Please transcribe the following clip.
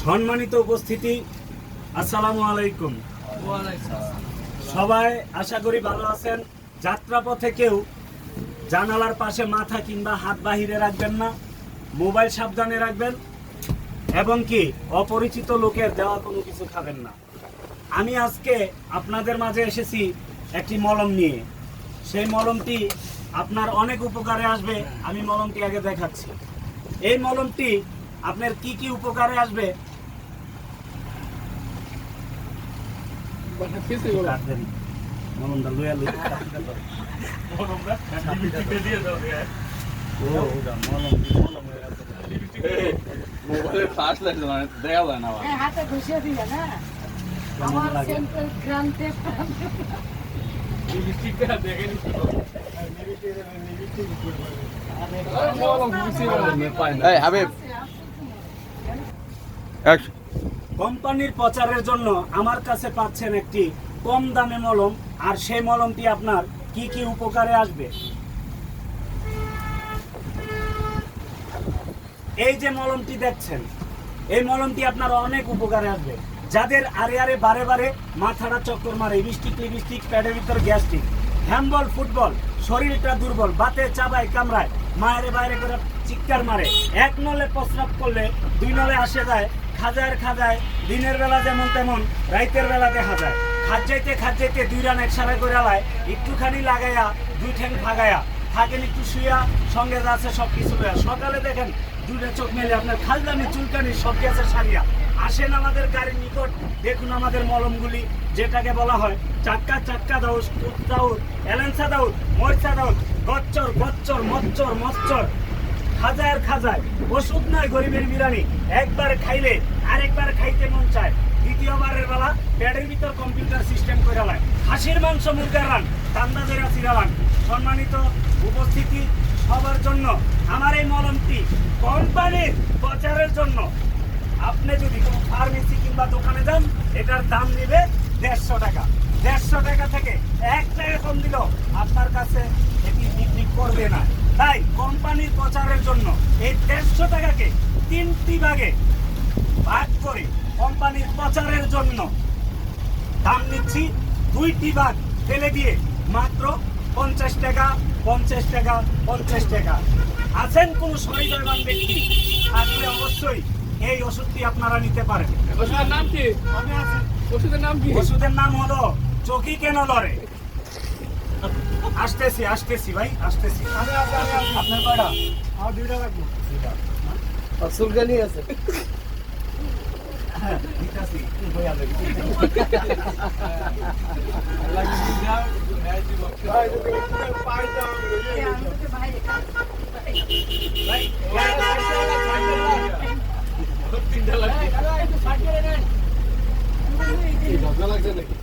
সম্মানিত উপস্থিতি, আসসালামু আলাইকুম। সবাই আশা করি ভালো আছেন। যাত্রাপথে কেউ জানালার পাশে মাথা কিংবা হাত বাহিরে রাখবেন না, মোবাইল সাবধানে রাখবেন এবং কি অপরিচিত লোকের দেওয়া কোনো কিছু খাবেন না। আমি আজকে আপনাদের মাঝে এসেছি একটি মলম নিয়ে। সেই মলমটি আপনার অনেক উপকারে আসবে। আমি মলমটি আগে দেখাচ্ছি। এই মলমটি আপনার কি কি উপকারে আসবে মলমটা লইয়া লই মোবাইলে ফ্ল্যাশ লাইট মানে দেখা যায় না হাতে ঘষে দিবে না আমার সেন্টার ক্রান্তে লিপস্টিকটা দেখে নি এই হাবিব কোম্পানির প্রচারের জন্য আমার কাছে পাচ্ছেন একটি কম দামে মলম। আর সেই মলমটি আপনার কি কি উপকারে আসবে, এই যে মলমটি দেখছেন, এই মলমটি আপনার অনেক উপকারে আসবে। যাদের আরে আরে বারে বারে মাথাটা চক্কর মারে, লিপস্টিক প্যাডের ভিতর গ্যাস্ট্রিক, হ্যান্ডবল ফুটবল, শরীরটা দুর্বল, বাতে চাবায় কামড়ায়, মায়ের বাইরে করে চিৎকার মারে, এক নলে প্রস্রাব করলে দুই নলে আসে যায়, খাজায় দিনের বেলা যেমন তেমন রাইতের বেলা দেখা যায়, খাজাইতে দুই রান এক সারাই করে আলায়, একটুখানি লাগাইয়া দুই ঠ্যাং ভাগায়া থাকেন, একটু শুয়া সঙ্গে যাচ্ছে সব কিছু। সকালে দেখেন দুইটা চোখ মেলে আপনার খালদানি চুলকানি সব গেছে সারিয়া। আসেন আমাদের গাড়ির নিকট, দেখুন আমাদের মলমগুলি, যেটাকে বলা হয় চাক্কা দাউস, দাউদ, এলেন্সা দাউদ, মরচা দাউদ, গচ্চর মচ্চর, খাজায় ওষুধ নয় গরিবের বিরানি। একবার খাইলে আরেকবার খাইতে মন চায়। দ্বিতীয়বারের বেলা পেটের ভিতর কম্পিউটার সিস্টেম করে লায়। হাঁসির মাংস মুরগার রান, তান্দাজেরা চিরালান। সম্মানিত উপস্থিতি, সবার জন্য আমার এই মলমটি কোম্পানির প্রচারের জন্য। আপনি যদি কোনো ফার্মেসি কিংবা দোকানে যান, এটার দাম নেবে 150 টাকা। 150 টাকা থেকে 1 টাকা কম দিল আপনার কাছে এটি বিক্রি করবে না। তাই কোম্পানির প্রচারের জন্য এই 150 টাকাকে 3টি ভাগে ভাগ করে কোম্পানির প্রচারের জন্য দাম নিচ্ছি 2টি ভাগ ফেলে দিয়ে মাত্র 50 টাকা। আছেন কোন সহৃদয়বান ব্যক্তি থাকলে অবশ্যই এই ওষুধটি আপনারা নিতে পারেন। ওষুধের নাম কি? আমি আছি। ওষুধের নাম কি? ওষুধের নাম হলো চোখি কেন লড়ে। আসতেছি ভাই, আসতেছি। আপনার কয়টা? আমার 2টা লাগবে। সুলগানি আছে। হ্যাঁ, দিতাছি। হইয়া যাবে। তিনটা লাগবে। লাগছে নাকি?